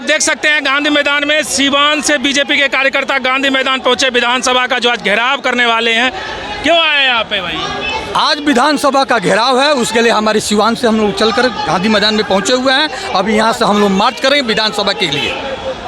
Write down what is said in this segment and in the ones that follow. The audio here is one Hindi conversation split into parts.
आप देख सकते हैं गांधी मैदान में सीवान से बीजेपी के कार्यकर्ता गांधी मैदान पहुंचे, विधानसभा का जो आज घेराव करने वाले हैं। क्यों आए यहाँ पे भाई? आज विधानसभा का घेराव है, उसके लिए हमारे सीवान से हम लोग चलकर गांधी मैदान में पहुंचे हुए हैं। अभी यहाँ से हम लोग मार्च करेंगे विधानसभा के लिए।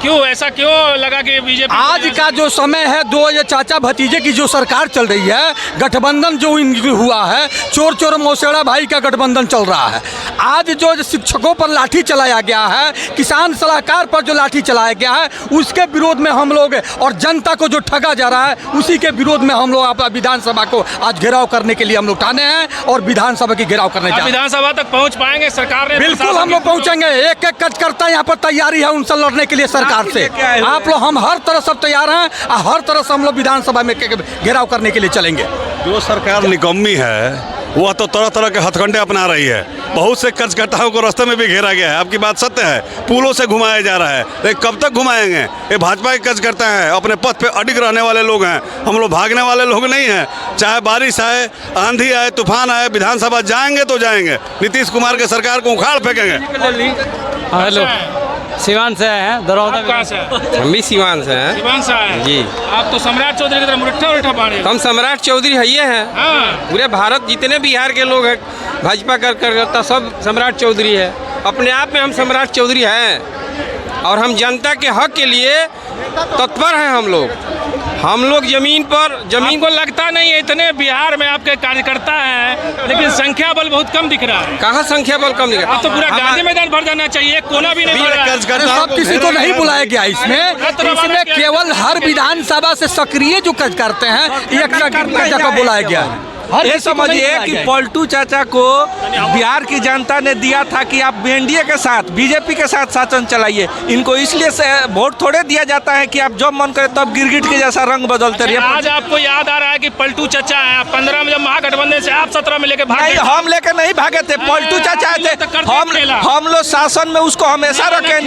क्यों ऐसा क्यों लगा कि बीजेपी आज का जो समय है, दो ये चाचा भतीजे की जो सरकार चल रही है, गठबंधन जो इनकी हुआ है, चोर चोर मौसेड़ा भाई का गठबंधन चल रहा है। आज जो शिक्षकों पर लाठी चलाया गया है, किसान सलाहकार पर जो लाठी चलाया गया है, उसके विरोध में हम लोग, और जनता को जो ठगा जा रहा है उसी के विरोध में हम लोग अपना विधानसभा को आज घेराव करने के लिए हम लोग ठाने हैं और विधानसभा की घेराव करने जा रहे हैं। विधानसभा तक पहुँच पाएंगे? सरकार ने बिल्कुल हम लोग पहुँचेंगे। एक एक कार्यकर्ता यहाँ पर तैयारी है उनसे लड़ने के लिए सरकार से। आप लोग, हम हर तरह सब तैयार हैं और हर तरह से हम लोग विधानसभा में घेराव करने के लिए चलेंगे। जो सरकार निकम्मी है वह तो तरह तरह के हथकंडे अपना रही है। बहुत से कर्जकर्ताओं को रास्ते में भी घेरा गया है। आपकी बात सत्य है, पुलों से घुमाया जा रहा है, लेकिन कब तक घुमाएंगे? ये भाजपा के कर्जकर्ता हैं, अपने पद पे अडिग रहने वाले लोग हैं। हम लोग भागने वाले लोग नहीं हैं। चाहे बारिश आए, आंधी आए, तूफान आए, विधानसभा जाएंगे तो जाएंगे। नीतीश कुमार के सरकार को उखाड़ फेंकेंगे। हेलो, सिवान से हैं, दरौदा। कहाँ से? हम भी सिवान से हैं। सिवान से आए जी। आप तो सम्राट चौधरी की तरह मुरट्ठा उरट्ठा बांधे। हम सम्राट चौधरी है ये हैं। हाँ। पूरे भारत जितने बिहार के लोग हैं भाजपा करता सब सम्राट चौधरी है। अपने आप में हम सम्राट चौधरी हैं और हम जनता के हक के लिए तत्पर हैं। हम लोग जमीन को लगता नहीं है इतने बिहार में आपके कार्यकर्ता हैं, लेकिन संख्या बल बहुत कम दिख रहा है। कहाँ संख्या बल कम दिख रहा है? अब तो पूरा गांधी मैदान भर जाना चाहिए, कोना भी नहीं भर रहा है। सब किसी को नहीं बुलाया गया इसमें केवल हर विधानसभा से सक्रिय जो कार्य करते हैं एक जगह बुलाया गया है। ये समझिए कि पलटू चाचा को बिहार की जनता ने दिया था कि आप एनडीए के साथ, बीजेपी के साथ शासन चलाइए। इनको इसलिए से वोट थोड़े दिया जाता है कि आप जब मन करे तब गिरगिट के जैसा रंग बदलते रहिए। आज आपको याद आ रहा है कि पलटू चाचा है 15 में जब महागठबंधन से आप 17 में लेके भागे? हम लेके नहीं भागे थे, पलटू चाचा थे। हम लोग शासन में उसको हमेशा रखे।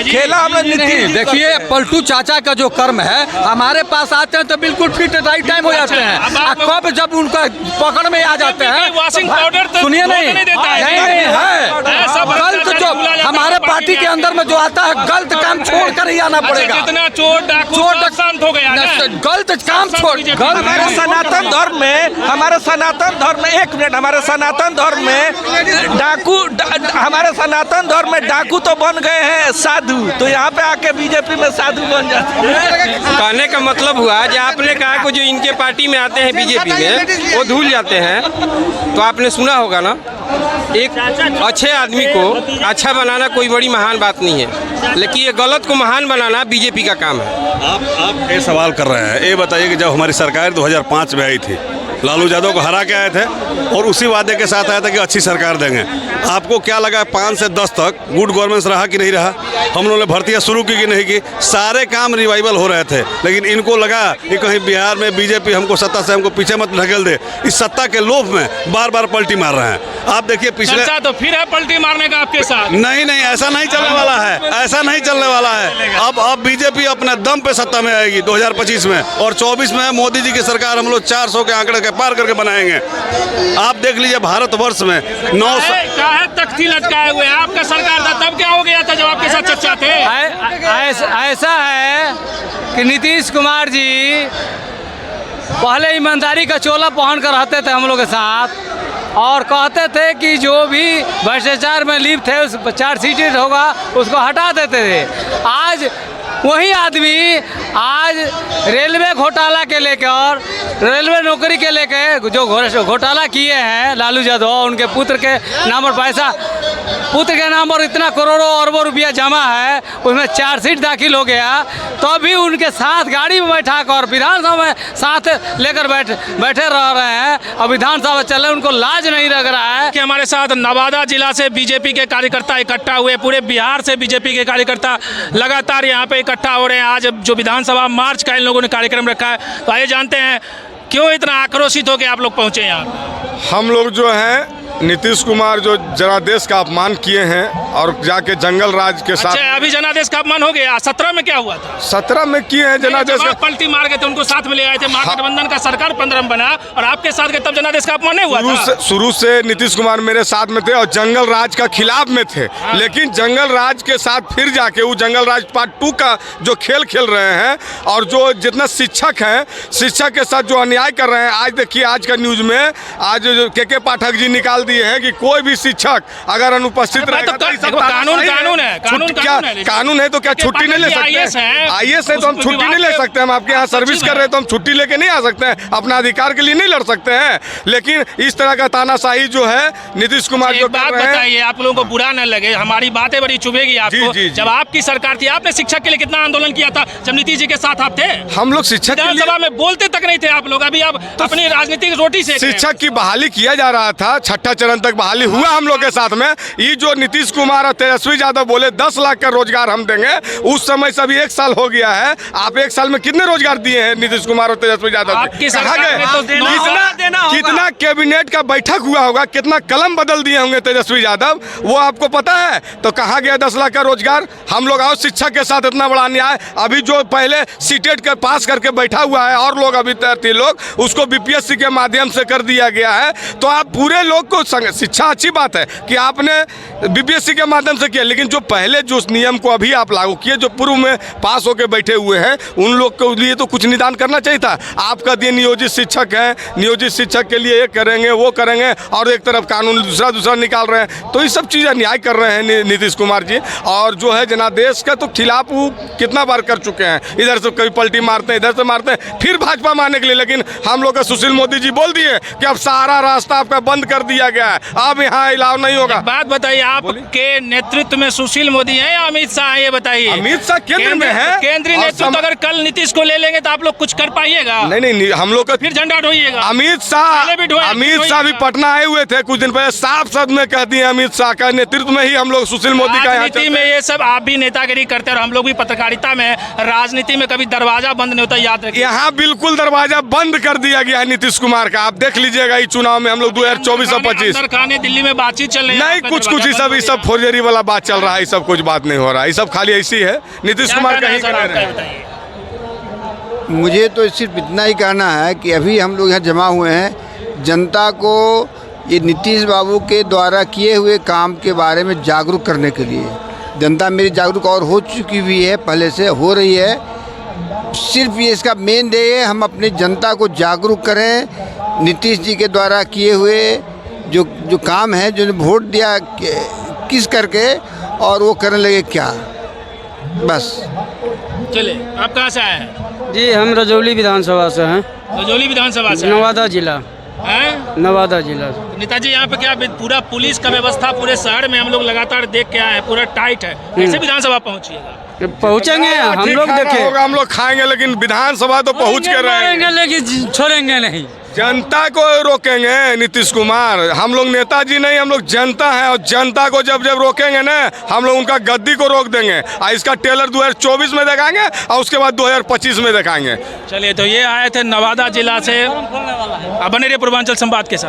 खेला हमने नीतीश। देखिए, पलटू चाचा का जो कर्म है, हमारे पास आते हैं तो बिल्कुल फिट राइट टाइम हो जाते हैं। कब जब उनका पकड़ में आ जाते हैं, सुनिए नहीं है गलत जो हमारे पार्टी के अंदर में जो आता है, गलत काम छोड़ कर ही आना पड़ेगा। जितना चोर डाकू शांत हो गया, गलत काम छोड़। हमारे सनातन धर्म में, हमारे सनातन धर्म में डाकू, हमारे सनातन धर्म में डाकू तो बन गए हैं साधु, तो यहाँ पे आके बीजेपी में साधु बन जाते हैं। कहने का मतलब हुआ जो आपने कहा कि जो इनके पार्टी में आते हैं बीजेपी में वो धूल जाते हैं। तो आपने सुना होगा ना, एक अच्छे आदमी को अच्छा बनाना कोई बड़ी महान बात नहीं है, लेकिन ये गलत को महान बनाना बीजेपी का काम है। आप ये सवाल कर रहे हैं, ये बताइए कि जब हमारी सरकार 2005 में आई थी, लालू यादव को हरा के आए थे और उसी वादे के साथ आया था कि अच्छी सरकार देंगे। आपको क्या लगा 5 से 10 तक गुड गवर्नेंस रहा कि नहीं रहा? हम लोगों ने भर्तियां शुरू की कि नहीं की? सारे काम रिवाइवल हो रहे थे, लेकिन इनको लगा कि कहीं बिहार में बीजेपी हमको सत्ता से हमको पीछे मत ढकेल दे। इस सत्ता के लोभ में बार बार पलटी मार रहे हैं। आप देखिए पिछले तो फिर है पलटी मारने का आपके साथ? नहीं, ऐसा नहीं चलने वाला है, ऐसा नहीं चलने वाला है। अब बीजेपी अपने दम पे सत्ता में आएगी 2025 में, और 24 में मोदी जी की सरकार हम लोग 400 के आंकड़े के पार करके बनाएंगे। आप देख लीजिए भारतवर्ष में 900 तख्ती लटकाए हुए। आपका सरकार था तब क्या हो गया था जब आपके साथ चर्चा थे? ऐसा है कि नीतीश कुमार जी पहले ईमानदारी का चोला पहन कर रहते थे हम लोग के साथ और कहते थे कि जो भी भ्रष्टाचार में लिप्त थे उस चार्जशीट होगा उसको हटा देते थे। आज वही आदमी आज रेलवे घोटाला के लेकर, रेलवे नौकरी के लेकर जो घोटाला किए हैं लालू यादव, उनके पुत्र के नाम पर पैसा, पुत्र के नाम पर इतना करोड़ों अरबों रुपया जमा है, उसमें चार्जशीट दाखिल हो गया, तो भी उनके साथ गाड़ी में बैठा कर विधानसभा में साथ लेकर बैठे रह रहे हैं और विधानसभा चल रहे, उनको लाज नहीं लग रहा है। कि हमारे साथ नवादा जिला से बीजेपी के कार्यकर्ता इकट्ठा हुए, पूरे बिहार से बीजेपी के कार्यकर्ता लगातार यहाँ पे इकट्ठा हो रहे हैं। आज जो विधानसभा मार्च का इन लोगों ने कार्यक्रम रखा है, तो आइए जानते हैं क्यों इतना आक्रोशित होकर आप लोग पहुँचे यहाँ। हम लोग जो हैं नीतीश कुमार जो जनादेश का अपमान किए हैं और जाके जंगल राज के साथ। अच्छा, अभी जनादेश का अपमान हो गया। 17 में क्या हुआ था? 17 में किए हैं जनादेश का। पलटी मार गए थे, उनको साथ में ले आए थे, महागठबंधन का सरकार 15 में बना और आपके साथ गए, तब जनादेश का अपमान नहीं हुआ था? शुरू से नीतीश कुमार मेरे साथ में थे और जंगल राज का खिलाफ में थे। लेकिन जंगल राज के साथ फिर जाके वो जंगल राज पार्ट 2 का जो खेल खेल रहे हैं और जो जितना शिक्षक हैं, शिक्षक के साथ जो अन्याय कर रहे हैं। आज देखिए, आज का न्यूज में आज के पाठक जी निकाल दिए हैं कि कोई भी शिक्षक अगर अनुपस्थित रहेगा तो कानून है तो क्या छुट्टी नहीं ले सकते? IAS है तो हम छुट्टी नहीं ले सकते। हम आपके यहाँ सर्विस कर रहे हैं तो हम छुट्टी लेके नहीं आ सकते हैं? अपना अधिकार के लिए नहीं लड़ सकते हैं? लेकिन इस तरह का तानाशाही जो है नीतीश कुमार जो कर रहे हैं। बताइए, आप लोगों को बुरा न लगे, हमारी बातें बड़ी चुभेगी आपको। जब आपकी सरकार थी, आपने शिक्षक के लिए कितना आंदोलन किया था जब नीतीश जी के साथ आप थे? हम लोग शिक्षक विधानसभा में बोलते तक नहीं थे आप लोग। अभी आप अपनी राजनीतिक रोटी से शिक्षक की बहाली किया जा रहा था, 6ठा चरण तक बहाली हुआ हम लोग के साथ में। ये जो नीतीश कुमार और तेजस्वी यादव बोले 10 लाख का रोजगार हम देंगे, उस समय से अभी 1 साल हो गया है। आप 1 साल में कितने रोजगार दिए हैं नीतीश कुमार और तेजस्वी यादव? कितना कैबिनेट का बैठक हुआ होगा, कितना कलम बदल दिए होंगे तेजस्वी यादव, वो आपको पता है? तो कहाँ गया 10 लाख का रोजगार? हम लोग और शिक्षक के साथ इतना बड़ा अन्याय। अभी जो पहले सीटेट का पास करके बैठा हुआ है और लोग अभी 3 लोग, उसको BPSC के माध्यम से कर दिया गया है। तो आप पूरे लोग को शिक्षा अच्छी बात है कि आपने BPSC के माध्यम से किया, लेकिन जो पहले जो नियम को अभी आप लागू किए, जो पूर्व में पास होकर बैठे हुए हैं, उन लोग के लिए तो कुछ निदान करना चाहिए था। आपका दिए नियोजित शिक्षक हैं, नियोजित शिक्षक के लिए ये करेंगे वो करेंगे और एक तरफ कानून दूसरा निकाल रहे हैं। तो ये सब चीज़ें न्याय कर रहे हैं नीतीश कुमार जी। और जो है जनादेश का तो खिलाफ वो कितना बार कर चुके हैं। इधर से कभी पलटी मारते हैं, इधर से मारते हैं, फिर भाजपा मारने के लिए। लेकिन हम लोग का सुशील मोदी जी बोल दिए कि अब सारा रास्ता आपका बंद कर दिया गया है, अब यहाँ इलाव नहीं होगा। बात बताइए, आपके नेतृत्व में सुशील मोदी है या अमित शाह? ये बताइए। अमित शाह केंद्र में है। केंद्रीय नेतृत्व अगर कल नीतीश को ले लेंगे तो आप लोग कुछ कर पाइएगा? नहीं, हम लोग का फिर झंडा ढोइएगा। अमित शाह भी पटना आए हुए थे कुछ दिन पहले, साफ शब्द में कह दिए अमित शाह का नेतृत्व में ही हम लोग सुशील मोदी का राजनीति में ये सब आप भी नेतागिरी करते हैं और हम लोग भी पत्रकारिता में, राजनीति में कभी दरवाजा बंद नहीं होता, याद रखिए। यहाँ बिल्कुल दरवाजा बंद कर दिया गया है नीतीश कुमार का। आप देख लीजिएगा इस चुनाव में हम लोग 2024 और 25 खाने दिल्ली में बातचीत चल रही है। नहीं, कुछ ही सब, ये सब फोर्जरी वाला बात चल रहा है। ये सब कुछ बात नहीं हो रहा है, ये सब खाली ऐसी है। नीतीश कुमार कहीं कर रहे हैं। मुझे तो सिर्फ इतना ही कहना है कि अभी हम लोग यहाँ जमा हुए हैं, जनता को ये नीतीश बाबू के द्वारा किए हुए काम के बारे में जागरूक करने के लिए। जनता मेरी जागरूक और हो चुकी हुई है, पहले से हो रही है। सिर्फ ये इसका मेन ध्येय है, हम अपनी जनता को जागरूक करें। नीतीश जी के द्वारा किए हुए जो काम है, जो वोट दिया किस करके और वो करने लगे क्या, बस। चले, आप कहाँ से आए हैं? जी, हम रजौली विधानसभा से हैं। रजौली विधानसभा से? नवादा जिला हैं? नवादा जिला। नेताजी, यहाँ पे क्या पूरा पुलिस का व्यवस्था पूरे शहर में हम लोग लगातार देख के आए हैं, पूरा टाइट है। कैसे विधानसभा पहुँचिएगा? पहुँचेंगे, हम लोग देखें, हम लोग खाएंगे, लेकिन विधानसभा तो पहुँच के रहेंगे, लेकिन छोड़ेंगे नहीं। जनता को रोकेंगे नीतीश कुमार। हम लोग नेताजी नहीं, हम लोग जनता हैं। और जनता को जब रोकेंगे ना, हम लोग उनका गद्दी को रोक देंगे। और इसका टेलर 2024 में दिखाएंगे और उसके बाद 2025 में दिखाएंगे। चलिए, तो ये आए थे नवादा जिला से। अब बने रहिए पूर्वांचल संवाद के साथ।